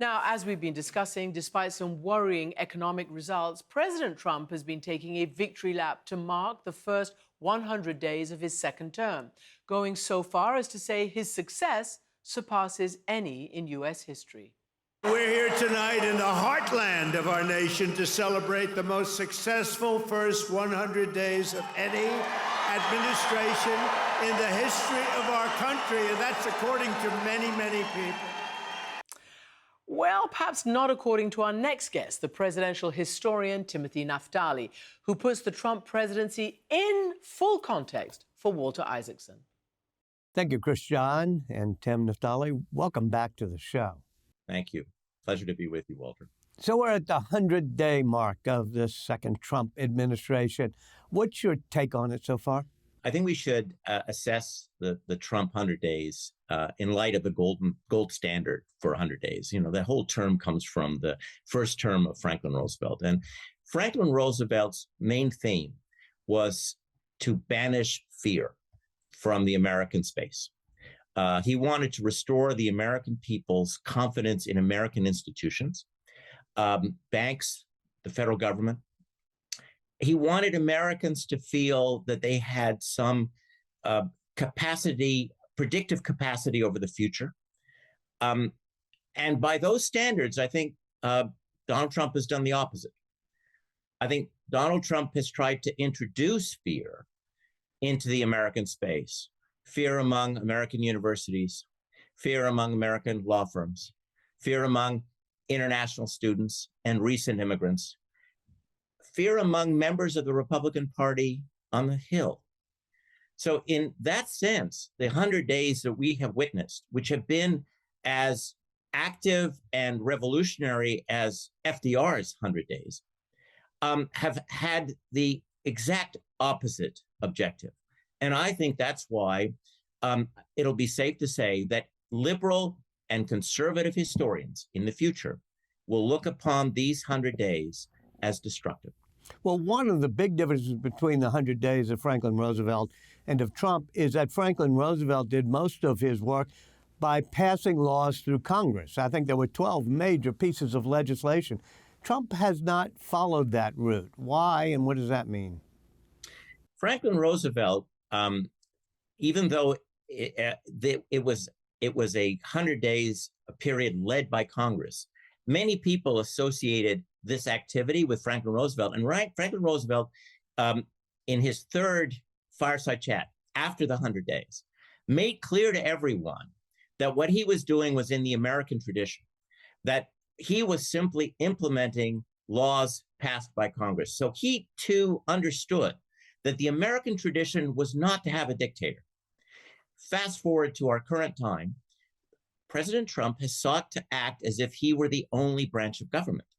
Now, as we've been discussing, despite some worrying economic results, President Trump has been taking a victory lap to mark the first 100 days of his second term, going so far as to say his success surpasses any in U.S. history. We're here tonight in the heartland of our nation to celebrate the most successful first 100 days of any administration in the history of our country, and that's according to many, many people. Well, perhaps not according to our next guest, the presidential historian Timothy Naftali, who puts the Trump presidency in full context for Walter Isaacson. Thank you, Chris John and Tim Naftali. Welcome back to the show. Thank you. Pleasure to be with you, Walter. So we're at the 100-day mark of the second Trump administration. What's your take on it so far? I think we should assess the Trump 100 days in light of the gold standard for 100 days. You know, that whole term comes from the first term of Franklin Roosevelt. And Franklin Roosevelt's main theme was to banish fear from the American space. He wanted to restore the American people's confidence in American institutions, banks, the federal government. He wanted Americans to feel that they had some predictive capacity over the future. And by those standards, I think Donald Trump has done the opposite. I think Donald Trump has tried to introduce fear into the American space, fear among American universities, fear among American law firms, fear among international students and recent immigrants, fear among members of the Republican Party on the Hill. So in that sense, the 100 days that we have witnessed, which have been as active and revolutionary as FDR's 100 days, have had the exact opposite objective. And I think that's why it'll be safe to say that liberal and conservative historians in the future will look upon these 100 days as destructive. Well, one of the big differences between the 100 days of Franklin Roosevelt and of Trump is that Franklin Roosevelt did most of his work by passing laws through Congress. I think there were 12 major pieces of legislation. Trump has not followed that route. Why, and what does that mean? Franklin Roosevelt, even though it was a 100 days period led by Congress, many people associated this activity with Franklin Roosevelt. And Franklin Roosevelt, in his third fireside chat after the 100 days, made clear to everyone that what he was doing was in the American tradition, that he was simply implementing laws passed by Congress. So he too understood that the American tradition was not to have a dictator. Fast forward to our current time, President Trump has sought to act as if he were the only branch of government.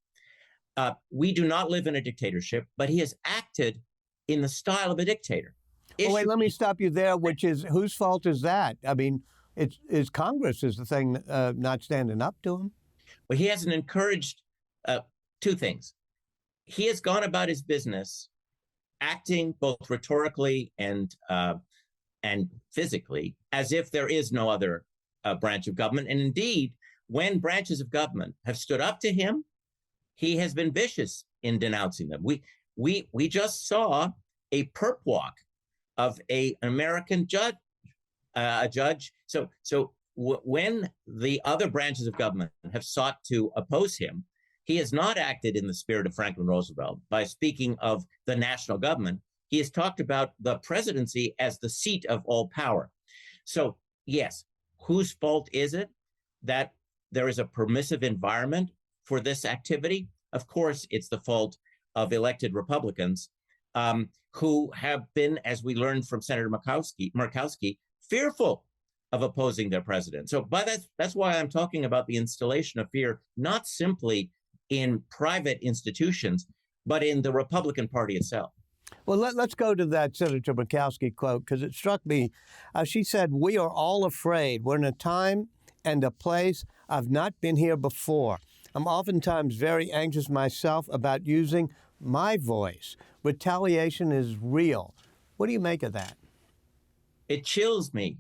We do not live in a dictatorship, but he has acted in the style of a dictator. Oh, wait, let me stop you there, which is, whose fault is that? I mean, it's Congress is the thing not standing up to him. Well, he hasn't encouraged two things. He has gone about his business acting both rhetorically and physically as if there is no other branch of government. And indeed, when branches of government have stood up to him, he has been vicious in denouncing them. We just saw a perp walk of an American judge, a judge. So when the other branches of government have sought to oppose him, he has not acted in the spirit of Franklin Roosevelt by speaking of the national government. He has talked about the presidency as the seat of all power. So yes, whose fault is it that there is a permissive environment for this activity? Of course, it's the fault of elected Republicans who have been, as we learned from Senator Murkowski, fearful of opposing their president. So that's why I'm talking about the installation of fear, not simply in private institutions, but in the Republican Party itself. Well, let's go to that Senator Murkowski quote, because it struck me. She said, "We are all afraid. We're in a time and a place I've not been here before. I'm oftentimes very anxious myself about using my voice. Retaliation is real." What do you make of that? It chills me.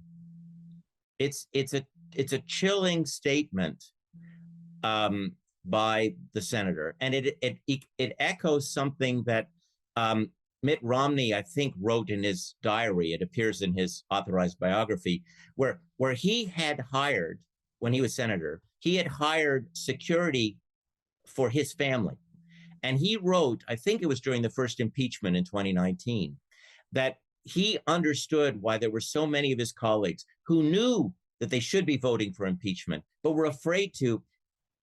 It's a chilling statement by the senator, and it echoes something that Mitt Romney, I think, wrote in his diary. It appears in his authorized biography, where he had hired, when he was senator, he had hired security for his family. And he wrote, I think it was during the first impeachment in 2019, that he understood why there were so many of his colleagues who knew that they should be voting for impeachment, but were afraid to,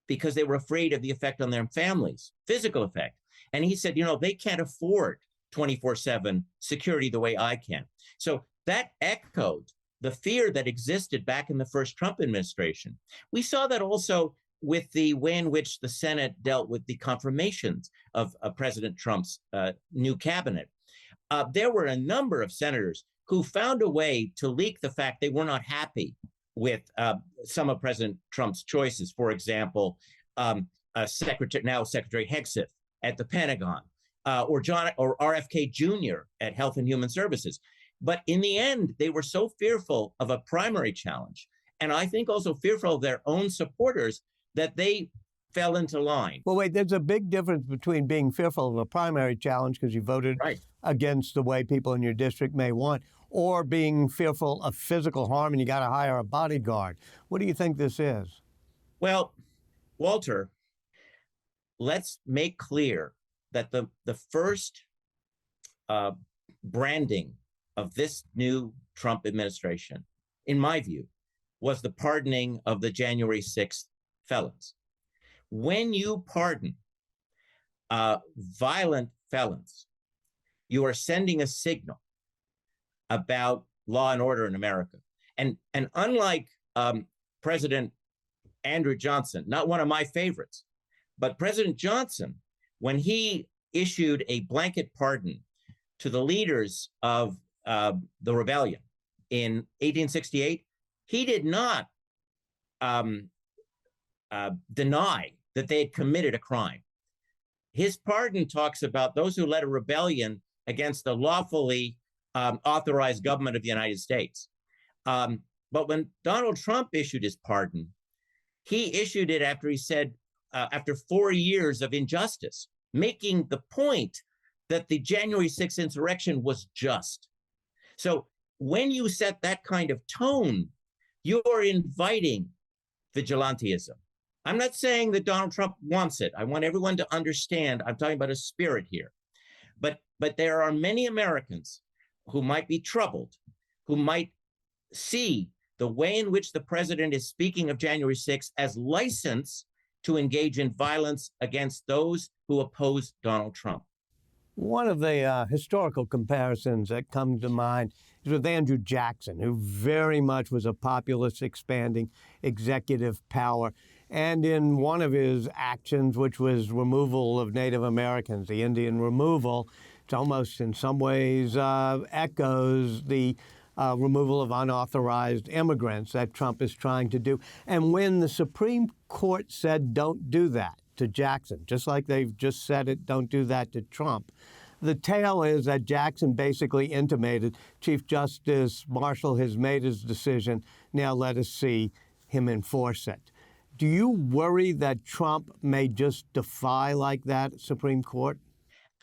because they were afraid of the effect on their families, physical effect. And he said, they can't afford 24/7 security the way I can. So that echoed the fear that existed back in the first Trump administration. We saw that also with the way in which the Senate dealt with the confirmations of President Trump's new cabinet. There were a number of senators who found a way to leak the fact they were not happy with some of President Trump's choices. For example, Secretary Hegseth at the Pentagon, or RFK Jr. at Health and Human Services. But in the end, they were so fearful of a primary challenge, and I think also fearful of their own supporters, that they fell into line. Well, wait, there's a big difference between being fearful of a primary challenge because you voted against the way people in your district may want, or being fearful of physical harm and you got to hire a bodyguard. What do you think this is? Well, Walter, let's make clear that the first branding of this new Trump administration, in my view, was the pardoning of the January 6th felons. When you pardon violent felons, you are sending a signal about law and order in America. And unlike President Andrew Johnson, not one of my favorites, but President Johnson, when he issued a blanket pardon to the leaders of the rebellion in 1868, he did not deny that they had committed a crime. His pardon talks about those who led a rebellion against the lawfully authorized government of the United States. But when Donald Trump issued his pardon, he issued it after he said, after 4 years of injustice, making the point that the January 6th insurrection was just. So when you set that kind of tone, you're inviting vigilantism. I'm not saying that Donald Trump wants it. I want everyone to understand I'm talking about a spirit here. But there are many Americans who might be troubled, who might see the way in which the president is speaking of January 6th as license to engage in violence against those who oppose Donald Trump. One of the historical comparisons that come to mind is with Andrew Jackson, who very much was a populist expanding executive power. And in one of his actions, which was removal of Native Americans, the Indian removal, it almost in some ways echoes the removal of unauthorized immigrants that Trump is trying to do. And when the Supreme Court said don't do that to Jackson, just like they've just said it, don't do that to Trump, the tale is that Jackson basically intimated, Chief Justice Marshall has made his decision, now let us see him enforce it. Do you worry that Trump may just defy like that Supreme Court?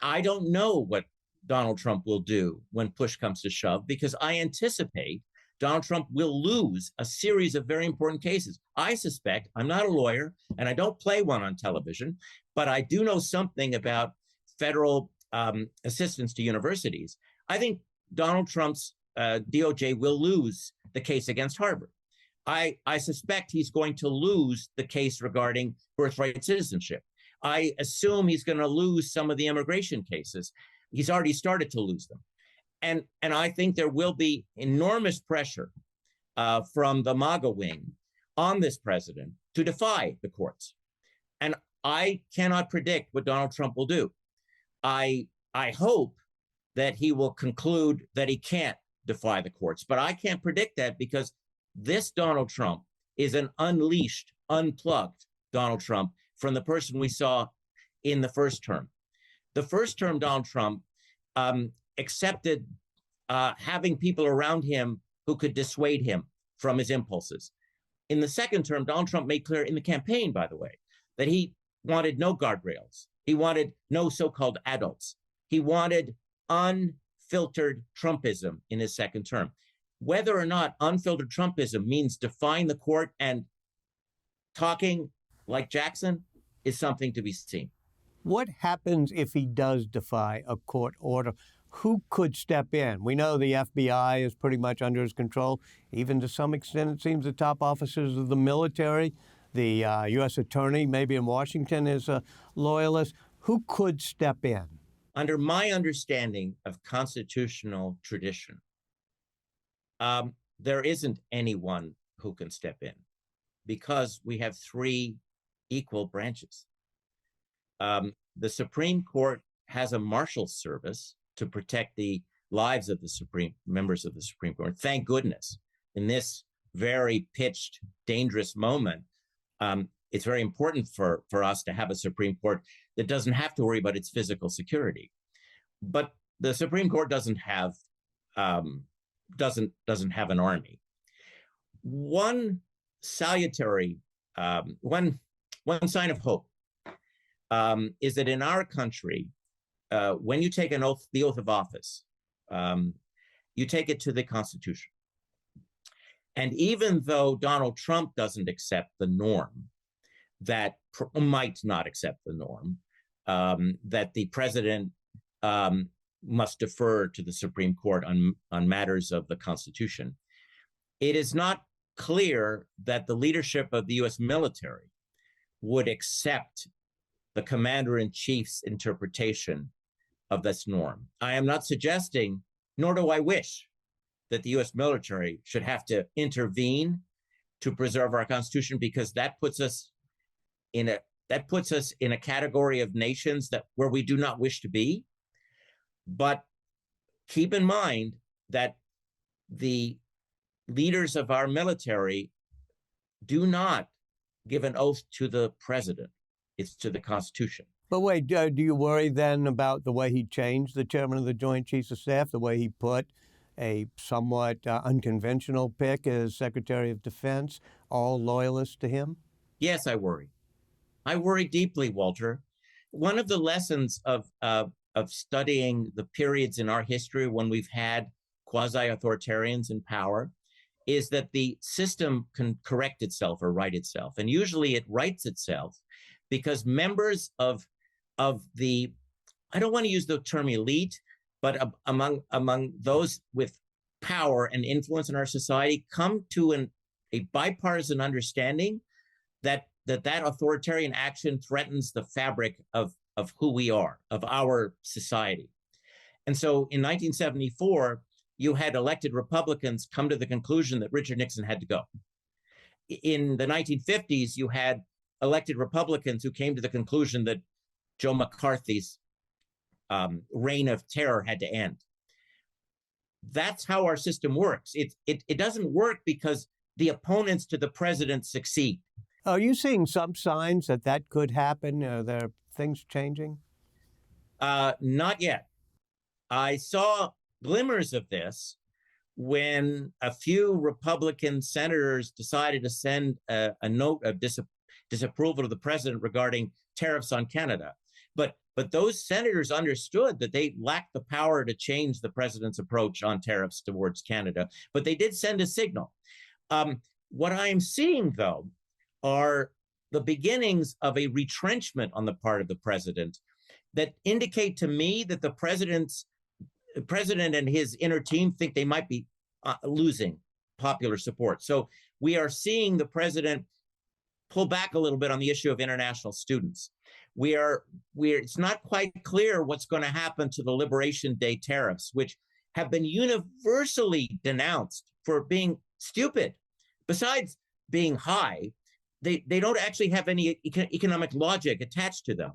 I don't know what Donald Trump will do when push comes to shove, because I anticipate Donald Trump will lose a series of very important cases. I suspect, I'm not a lawyer and I don't play one on television, but I do know something about federal assistance to universities. I think Donald Trump's DOJ will lose the case against Harvard. I suspect he's going to lose the case regarding birthright citizenship. I assume he's going to lose some of the immigration cases. He's already started to lose them. And I think there will be enormous pressure from the MAGA wing on this president to defy the courts. And I cannot predict what Donald Trump will do. I hope that he will conclude that he can't defy the courts, but I can't predict that because this Donald Trump is an unleashed, unplugged Donald Trump from the person we saw in the first term. The first term, Donald Trump accepted having people around him who could dissuade him from his impulses. In the second term, Donald Trump made clear in the campaign, by the way, that he wanted no guardrails. He wanted no so-called adults. He wanted unfiltered Trumpism in his second term. Whether or not unfiltered Trumpism means defying the court and talking like Jackson is something to be seen. What happens if he does defy a court order? Who could step in? We know the FBI is pretty much under his control. Even to some extent, it seems the top officers of the military, the U.S. attorney, maybe in Washington, is a loyalist. Who could step in? Under my understanding of constitutional tradition, there isn't anyone who can step in because we have three equal branches. The Supreme Court has a marshal service to protect the lives of the members of the Supreme Court. Thank goodness, in this very pitched, dangerous moment, it's very important for us to have a Supreme Court that doesn't have to worry about its physical security. But the Supreme Court doesn't have an army. One salutary, one sign of hope is that in our country, when you take an oath, the oath of office, you take it to the Constitution. And even though Donald Trump doesn't accept the norm, might not accept the norm, that the president must defer to the Supreme Court on matters of the Constitution, it is not clear that the leadership of the U.S. military would accept the commander-in-chief's interpretation of this norm. I am not suggesting, nor do I wish, that the U.S. military should have to intervene to preserve our Constitution, because that puts us in a category of nations where we do not wish to be. But keep in mind that the leaders of our military do not give an oath to the president. It's to the Constitution. But wait, do you worry then about the way he changed the chairman of the Joint Chiefs of Staff, the way he put a somewhat unconventional pick as Secretary of Defense, all loyalists to him? Yes, I worry. I worry deeply, Walter. One of the lessons of studying the periods in our history when we've had quasi-authoritarians in power is that the system can correct itself or right itself. And usually it rights itself because members of the, I don't want to use the term elite, but among those with power and influence in our society come to a bipartisan understanding that authoritarian action threatens the fabric of who we are, of our society. And so in 1974, you had elected Republicans come to the conclusion that Richard Nixon had to go. In the 1950s, you had elected Republicans who came to the conclusion that Joe McCarthy's reign of terror had to end. That's how our system works. It doesn't work because the opponents to the president succeed. Are you seeing some signs that could happen? Are there things changing? Not yet. I saw glimmers of this when a few Republican senators decided to send a note of disapproval to the president regarding tariffs on Canada. But those senators understood that they lacked the power to change the president's approach on tariffs towards Canada, but they did send a signal. What I am seeing, though, are the beginnings of a retrenchment on the part of the president that indicate to me that the president and his inner team think they might be losing popular support. So we are seeing the president pull back a little bit on the issue of international students. It's not quite clear what's going to happen to the Liberation Day tariffs, which have been universally denounced for being stupid. Besides being high, they don't actually have any economic logic attached to them.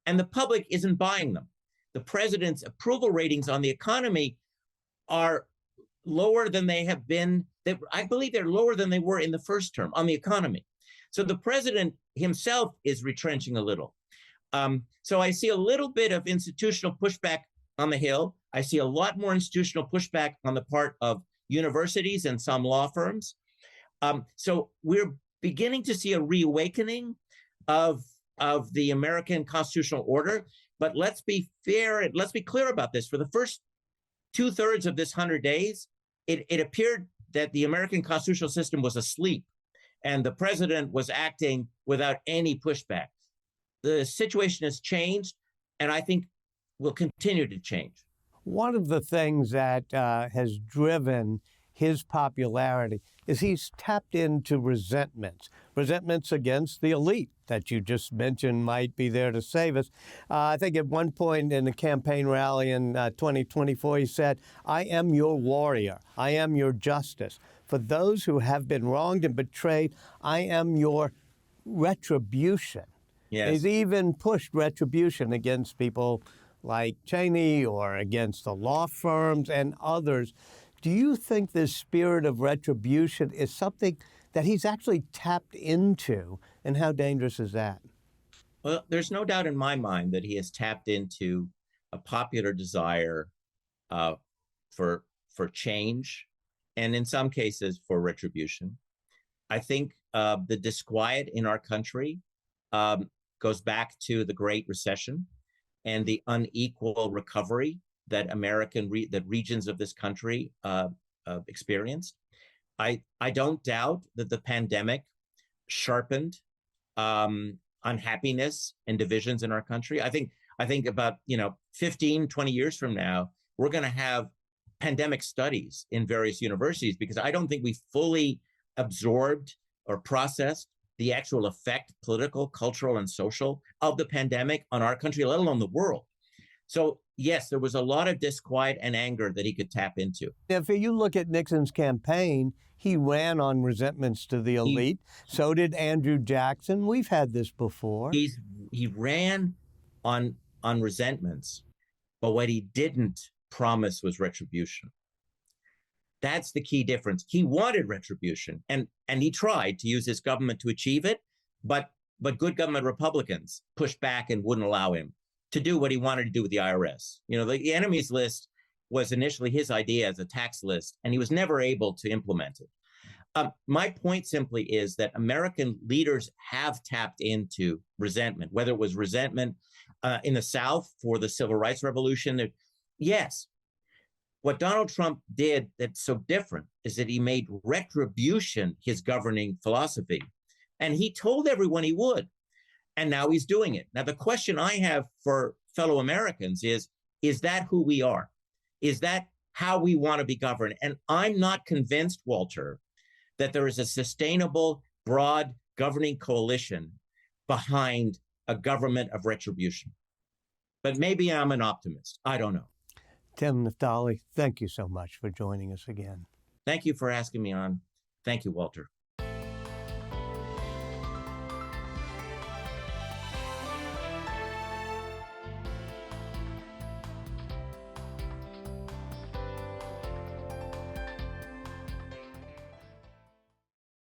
And the public isn't buying them. The president's approval ratings on the economy are lower than they have been. I believe they're lower than they were in the first term on the economy. So the president himself is retrenching a little. So I see a little bit of institutional pushback on the Hill. I see a lot more institutional pushback on the part of universities and some law firms. So we're beginning to see a reawakening of of the American constitutional order. But let's be fair and let's be clear about this. For the first 2/3 of this 100 days, it appeared that the American constitutional system was asleep and the president was acting without any pushback. The situation has changed, and I think will continue to change. One of the things that has driven his popularity is he's tapped into resentments against the elite that you just mentioned might be there to save us. I think at one point in the campaign rally in 2024, he said, "I am your warrior. I am your justice. For those who have been wronged and betrayed, I am your retribution." Yes. He's even pushed retribution against people like Cheney or against the law firms and others. Do you think this spirit of retribution is something that he's actually tapped into, and how dangerous is that? Well, there's no doubt in my mind that he has tapped into a popular desire for change, and in some cases for retribution. I think the disquiet in our country goes back to the Great Recession and the unequal recovery that that regions of this country experienced. I don't doubt that the pandemic sharpened unhappiness and divisions in our country. I think about 15, 20 years from now, we're going to have pandemic studies in various universities, because I don't think we fully absorbed or processed the actual effect, political, cultural, and social, of the pandemic on our country, let alone the world. So yes, there was a lot of disquiet and anger that he could tap into. If you look at Nixon's campaign, he ran on resentments to the elite. So did Andrew Jackson. We've had this before. He ran on resentments, but what he didn't promise was retribution. That's the key difference. He wanted retribution, and he tried to use his government to achieve it, but good government Republicans pushed back and wouldn't allow him to do what he wanted to do with the IRS. The enemies list was initially his idea as a tax list, and he was never able to implement it. My point simply is that American leaders have tapped into resentment, whether it was resentment in the South for the Civil Rights Revolution. Yes. What Donald Trump did that's so different is that he made retribution his governing philosophy. And he told everyone he would. And now he's doing it. Now, the question I have for fellow Americans is that who we are? Is that how we want to be governed? And I'm not convinced, Walter, that there is a sustainable, broad governing coalition behind a government of retribution. But maybe I'm an optimist. I don't know. Tim Naftali, thank you so much for joining us again. Thank you for asking me on. Thank you, Walter.